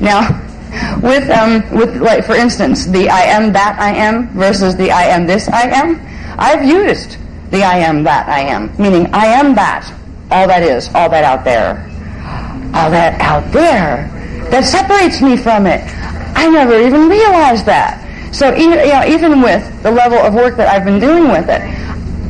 Now, with like, for instance, the I am that I am versus the I am this I am, I've used the I am that I am, meaning I am that, all that is, all that out there. All that out there, that separates me from it. I never even realized that. So even with the level of work that I've been doing with it,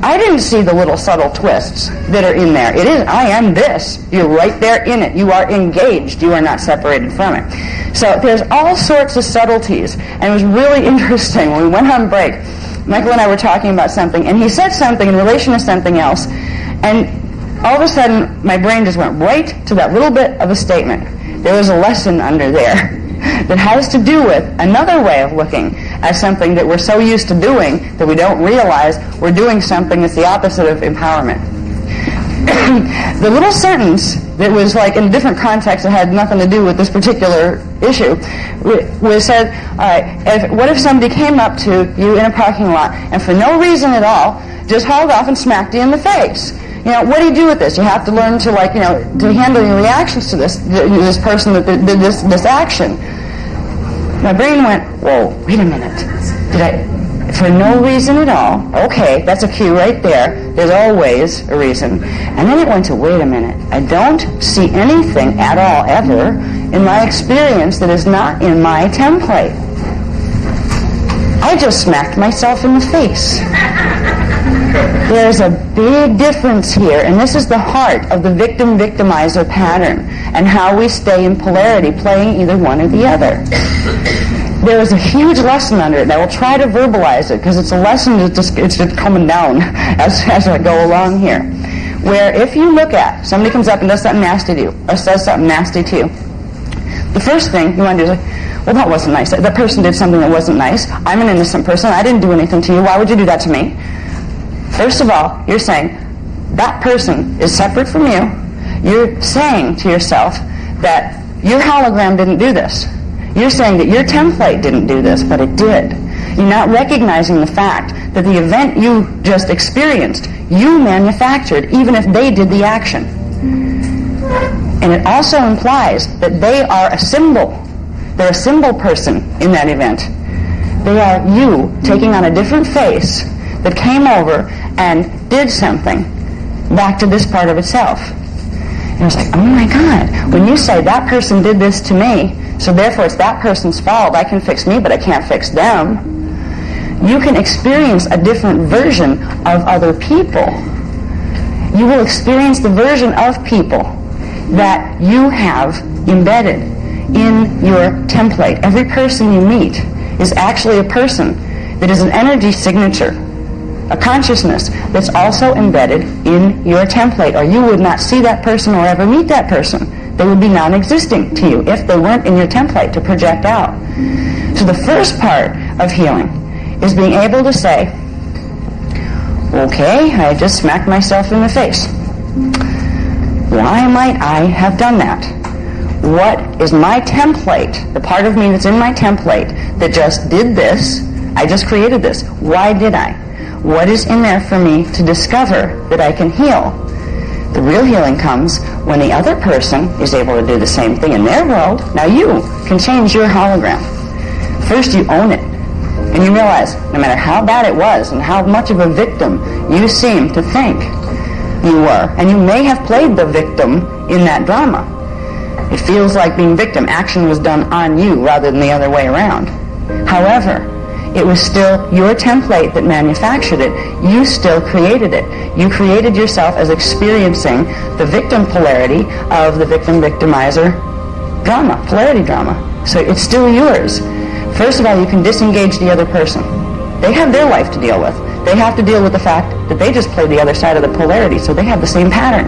I didn't see the little subtle twists that are in there. It is, I am this. You're right there in it. You are engaged. You are not separated from it. So there's all sorts of subtleties. And it was really interesting. When we went on break, Michael and I were talking about something, and he said something in relation to something else, and all of a sudden, my brain just went right to that little bit of a statement. There was a lesson under there that has to do with another way of looking at something that we're so used to doing that we don't realize we're doing something that's the opposite of empowerment. The little sentence that was like in a different context that had nothing to do with this particular issue was said, all right, what if somebody came up to you in a parking lot and for no reason at all just hauled off and smacked you in the face? What do you do with this? You have to learn to, to handle your reactions to this person that did this action. My brain went, whoa, wait a minute. For no reason at all? Okay, that's a cue right there. There's always a reason. And then it went to, wait a minute. I don't see anything at all, ever, in my experience that is not in my template. I just smacked myself in the face. There's a big difference here, and this is the heart of the victim-victimizer pattern and how we stay in polarity, playing either one or the other. There is a huge lesson under it, and I will try to verbalize it because it's a lesson it's just coming down as I go along here. Where if you look at, somebody comes up and does something nasty to you, or says something nasty to you, the first thing you want to do is well, that wasn't nice. That person did something that wasn't nice. I'm an innocent person. I didn't do anything to you. Why would you do that to me? First of all, you're saying that person is separate from you. You're saying to yourself that your hologram didn't do this. You're saying that your template didn't do this, but it did. You're not recognizing the fact that the event you just experienced, you manufactured, even if they did the action. And it also implies that they are a symbol. They're a symbol person in that event. They are you taking on a different face that came over and did something back to this part of itself. And it's like, oh my God, when you say that person did this to me, so therefore it's that person's fault, I can fix me, but I can't fix them. You can experience a different version of other people. You will experience the version of people that you have embedded in your template. Every person you meet is actually a person that is an energy signature, a consciousness that's also embedded in your template, or you would not see that person or ever meet that person. They would be non-existing to you if they weren't in your template to project out. So the first part of healing is being able to say, okay, I just smacked myself in the face. Why might I have done that? What is my template, the part of me that's in my template that just did this? I just created this. Why did I? What is in there for me to discover that I can heal? The real healing comes when the other person is able to do the same thing in their world. Now you can change your hologram. First you own it. And you realize, no matter how bad it was and how much of a victim you seem to think you were, and you may have played the victim in that drama. It feels like being victim. Action was done on you rather than the other way around. However, it was still your template that manufactured it. You still created it. You created yourself as experiencing the victim polarity of the victim-victimizer drama, polarity drama. So it's still yours. First of all, you can disengage the other person. They have their life to deal with. They have to deal with the fact that they just played the other side of the polarity, so they have the same pattern.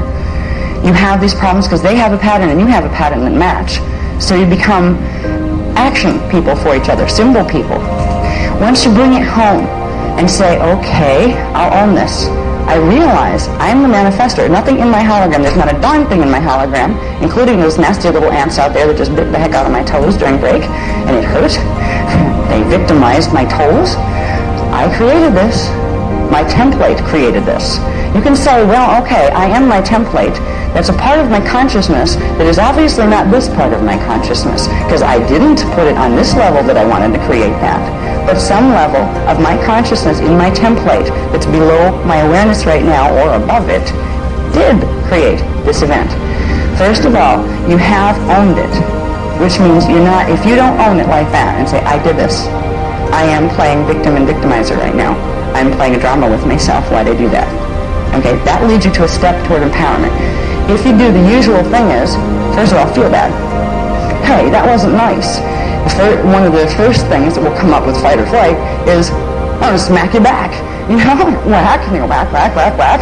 You have these problems because they have a pattern and you have a pattern that match. So you become action people for each other, symbol people. Once you bring it home and say, okay, I'll own this. I realize I'm the manifestor. Nothing in my hologram. There's not a darn thing in my hologram, including those nasty little ants out there that just bit the heck out of my toes during break, and it hurt. They victimized my toes. I created this. My template created this. You can say, well, okay, I am my template. That's a part of my consciousness that is obviously not this part of my consciousness, because I didn't put it on this level that I wanted to create that. But some level of my consciousness in my template that's below my awareness right now or above it did create this event. First of all, you have owned it, which means you're not, if you don't own it like that and say, I did this, I am playing victim and victimizer right now. I'm playing a drama with myself. Why'd I do that? Okay, that leads you to a step toward empowerment. If you do, the usual thing is, first of all, feel bad. Hey, that wasn't nice. One of the first things that will come up with fight or flight is, I'm going to smack you back. You know, whack, and you go whack,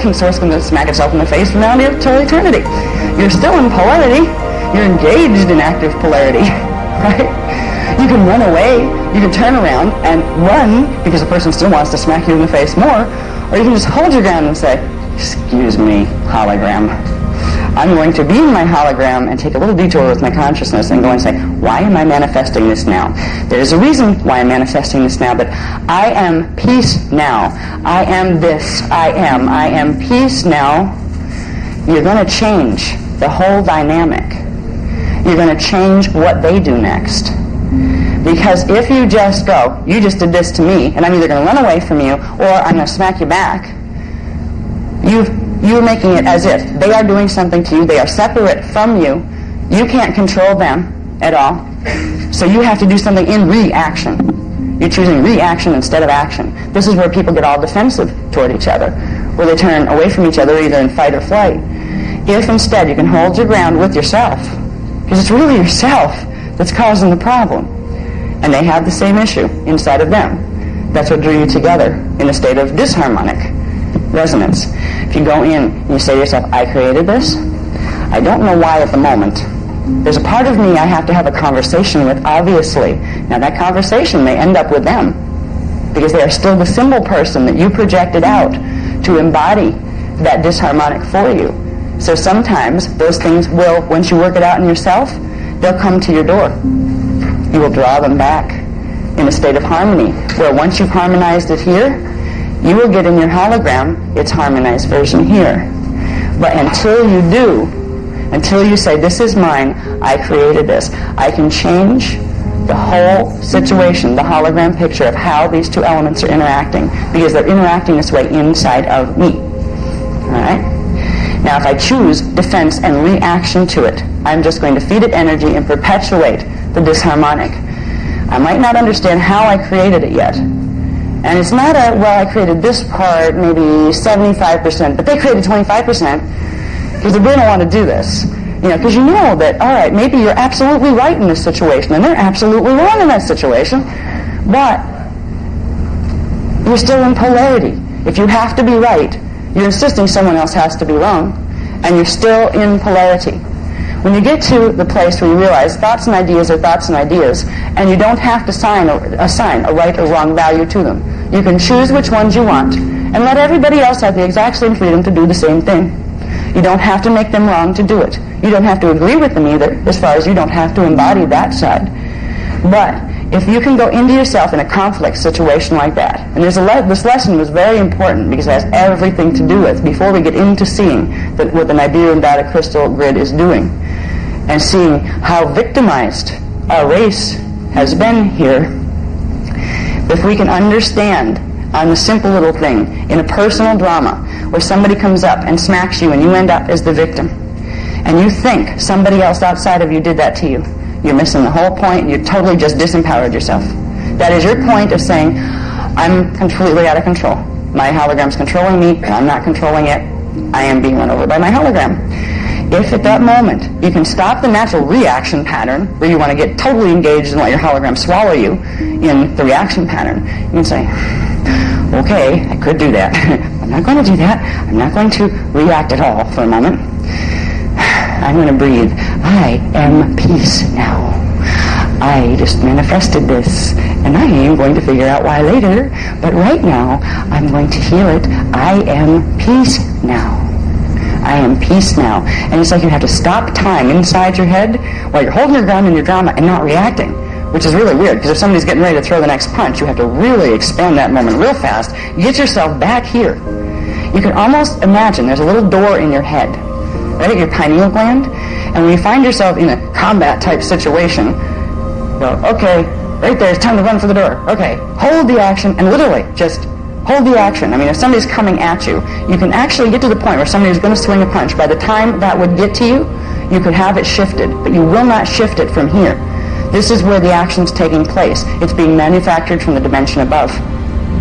and so it's going to smack itself in the face from now until eternity. You're still in polarity. You're engaged in active polarity, right? You can run away, you can turn around and run because the person still wants to smack you in the face more, or you can just hold your ground and say, excuse me, hologram. I'm going to be in my hologram and take a little detour with my consciousness and go and say, why am I manifesting this now? There's a reason why I'm manifesting this now, but I am peace now. I am this. I am peace now. You're going to change the whole dynamic. You're going to change what they do next. Because if you just go, you just did this to me, and I'm either going to run away from you or I'm going to smack you back, you're making it as if they are doing something to you. They are separate from you. You can't control them at all. So you have to do something in reaction. You're choosing reaction instead of action. This is where people get all defensive toward each other, where they turn away from each other either in fight or flight. If instead you can hold your ground with yourself, because it's really yourself that's causing the problem, and they have the same issue inside of them. That's what drew you together in a state of disharmonic resonance. If you go in and you say to yourself, I created this, I don't know why at the moment. There's a part of me I have to have a conversation with, obviously. Now that conversation may end up with them, because they are still the symbol person that you projected out to embody that disharmonic for you. So sometimes those things will, once you work it out in yourself, they'll come to your door. You will draw them back in a state of harmony, where once you've harmonized it here, you will get in your hologram its harmonized version here. But until you do, until you say, this is mine, I created this, I can change the whole situation, the hologram picture of how these two elements are interacting, because they're interacting this way inside of me. Alright? Now if I choose defense and reaction to it, I'm just going to feed it energy and perpetuate the disharmonic. I might not understand how I created it yet. And it's not a, well, I created this part, maybe 75%, but they created 25% because they really don't want to do this. You know, because you know that, all right, maybe you're absolutely right in this situation, and they're absolutely wrong in that situation, but you're still in polarity. If you have to be right, you're insisting someone else has to be wrong, and you're still in polarity. When you get to the place where you realize thoughts and ideas are thoughts and ideas, and you don't have to assign a right or wrong value to them. You can choose which ones you want, and let everybody else have the exact same freedom to do the same thing. You don't have to make them wrong to do it. You don't have to agree with them either, as far as you don't have to embody that side. But if you can go into yourself in a conflict situation like that, and this lesson was very important because it has everything to do with, before we get into seeing what the Nibiru and Data crystal grid is doing, and seeing how victimized our race has been here, if we can understand on the simple little thing, in a personal drama, where somebody comes up and smacks you and you end up as the victim, and you think somebody else outside of you did that to you, you're missing the whole point, and you totally just disempowered yourself. That is your point of saying, I'm completely out of control. My hologram's controlling me, and I'm not controlling it. I am being run over by my hologram. If at that moment you can stop the natural reaction pattern, where you want to get totally engaged and let your hologram swallow you in the reaction pattern, you can say, okay, I could do that. I'm not going to do that. I'm not going to react at all for a moment. I'm going to breathe. I am peace now. I just manifested this, and I am going to figure out why later, but right now, I'm going to heal it. I am peace now. I am peace now. And it's like you have to stop time inside your head while you're holding your ground in your drama and not reacting, which is really weird, because if somebody's getting ready to throw the next punch, you have to really expand that moment real fast. Get yourself back here. You can almost imagine there's a little door in your head, right at your pineal gland, and when you find yourself in a combat-type situation, you go, okay, right there, it's time to run for the door. Okay, hold the action, and literally just hold the action. I mean, if somebody's coming at you, you can actually get to the point where somebody's going to swing a punch. By the time that would get to you, you could have it shifted, but you will not shift it from here. This is where the action's taking place. It's being manufactured from the dimension above,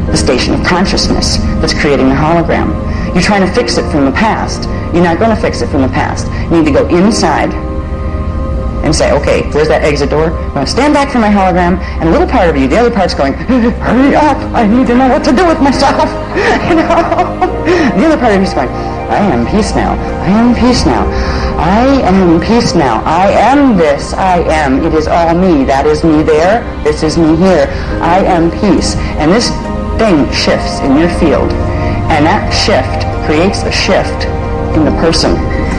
the station of consciousness that's creating the hologram. You're trying to fix it from the past. You're not going to fix it from the past. You need to go inside and say, okay, where's that exit door? I'm going to stand back from my hologram, and a little part of you, the other part's going, hurry up, I need to know what to do with myself. You know? The other part of you's going, I am peace now. I am peace now. I am peace now. I am this. I am. It is all me. That is me there. This is me here. I am peace. And this thing shifts in your field. And that shift creates a shift in the person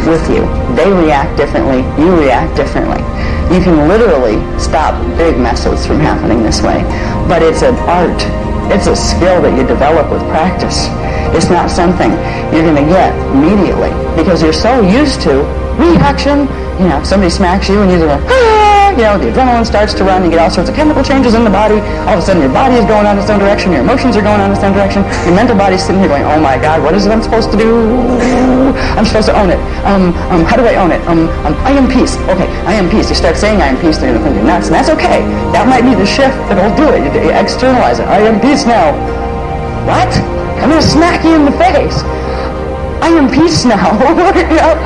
with you. They react differently. You react differently. You can literally stop big messes from happening this way. But it's an art. It's a skill that you develop with practice. It's not something you're going to get immediately because you're so used to reaction. You know, somebody smacks you and you're going, ah! You know, the adrenaline starts to run. You get all sorts of chemical changes in the body. All of a sudden your body is going on its own direction. Your emotions are going on its own direction. Your mental body's sitting here going, oh my God, what is it I'm supposed to do? I'm supposed to own it. How do I own it? I am peace. Okay, I am peace. You start saying I am peace, they're going to think you're nuts. And that's okay. That might be the shift that'll do it. You externalize it. I am peace now. What? I'm going to smack you in the face. I am peace now. You know?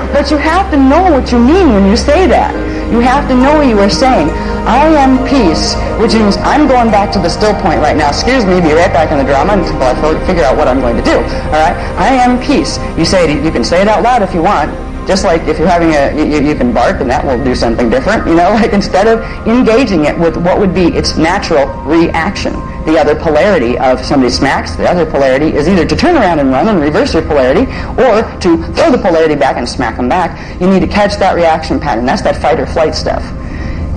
But you have to know what you mean when you say that. You have to know what you are saying. I am peace, which means I'm going back to the still point right now. Excuse me, be right back in the drama until I figure out what I'm going to do. All right? I am peace. You say it, you can say it out loud if you want. Just like if you're having you can bark and that will do something different. You know, like instead of engaging it with what would be its natural reaction. The other polarity of somebody smacks, the other polarity is either to turn around and run and reverse your polarity, or to throw the polarity back and smack them back. You need to catch that reaction pattern. That's that fight or flight stuff.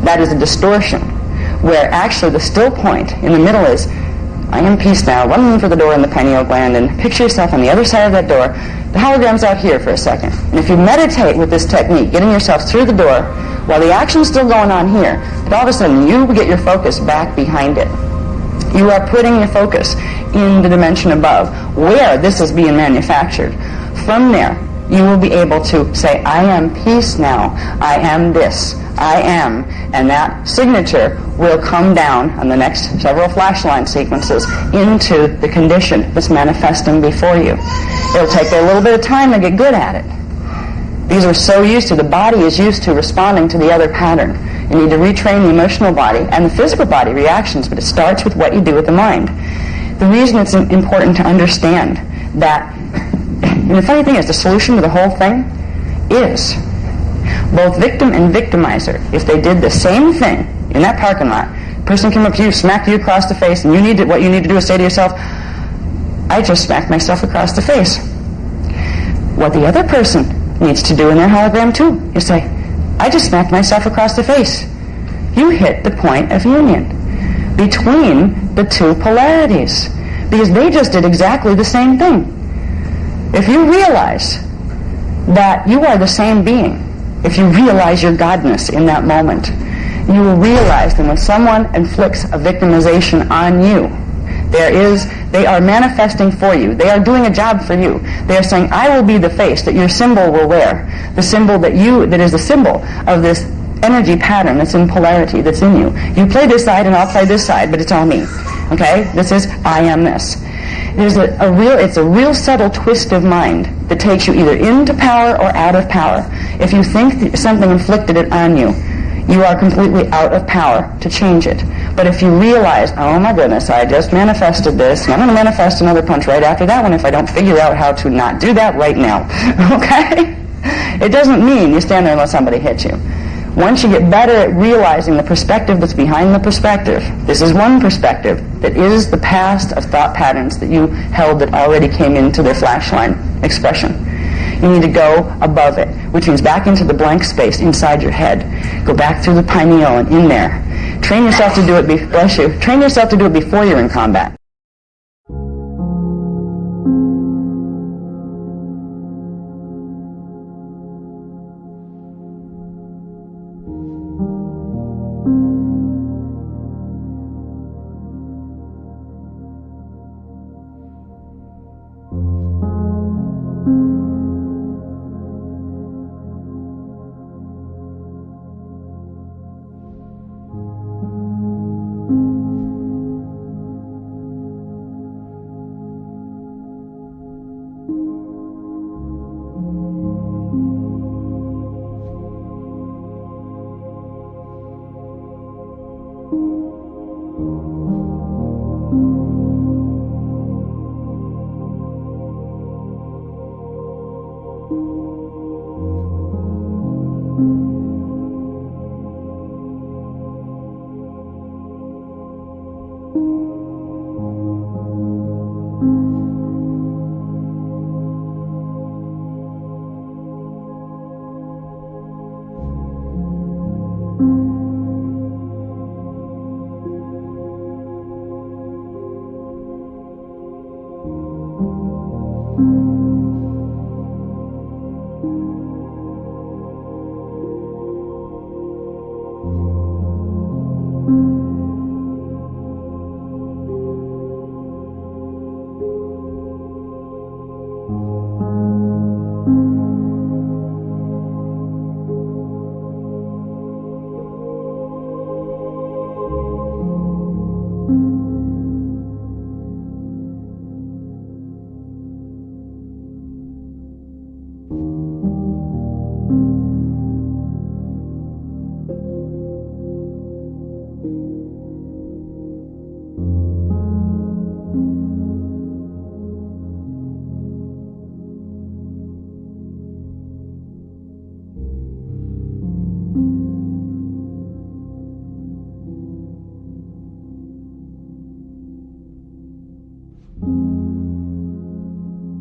That is a distortion, where actually the still point in the middle is, I am peace now, running for the door in the pineal gland, and picture yourself on the other side of that door. The hologram's out here for a second. And if you meditate with this technique, getting yourself through the door, while the action's still going on here, but all of a sudden you get your focus back behind it. You are putting your focus in the dimension above, where this is being manufactured. From there, you will be able to say, I am peace now. I am this. I am. And that signature will come down on the next several flashline sequences into the condition that's manifesting before you. It'll take a little bit of time to get good at it. Because we're so used to, the body is used to responding to the other pattern. You need to retrain the emotional body and the physical body reactions, but it starts with what you do with the mind. The reason it's important to understand that, and the funny thing is, the solution to the whole thing is both victim and victimizer. If they did the same thing in that parking lot, person came up to you, smacked you across the face, and what you need to do is say to yourself, I just smacked myself across the face. What the other person needs to do in their hologram too is say, I just smacked myself across the face. You hit the point of union between the two polarities, because they just did exactly the same thing. If you realize that you are the same being, if you realize your godness in that moment, you will realize that when someone inflicts a victimization on you, they are manifesting for you. They are doing a job for you. They are saying, I will be the face that your symbol will wear. The symbol that is the symbol of this energy pattern that's in polarity, that's in you. You play this side and I'll play this side, but it's all me. Okay? This is, I am this. It's a real subtle twist of mind that takes you either into power or out of power. If you think that something inflicted it on you, you are completely out of power to change it. But if you realize, oh my goodness, I just manifested this, and I'm going to manifest another punch right after that one if I don't figure out how to not do that right now. Okay? It doesn't mean you stand there and let somebody hit you. Once you get better at realizing the perspective that's behind the perspective, this is one perspective that is the past of thought patterns that you held that already came into their flashline expression. You need to go above it, which means back into the blank space inside your head. Go back through the pineal and in there. Train yourself to do it, bless you, train yourself to do it before you're in combat.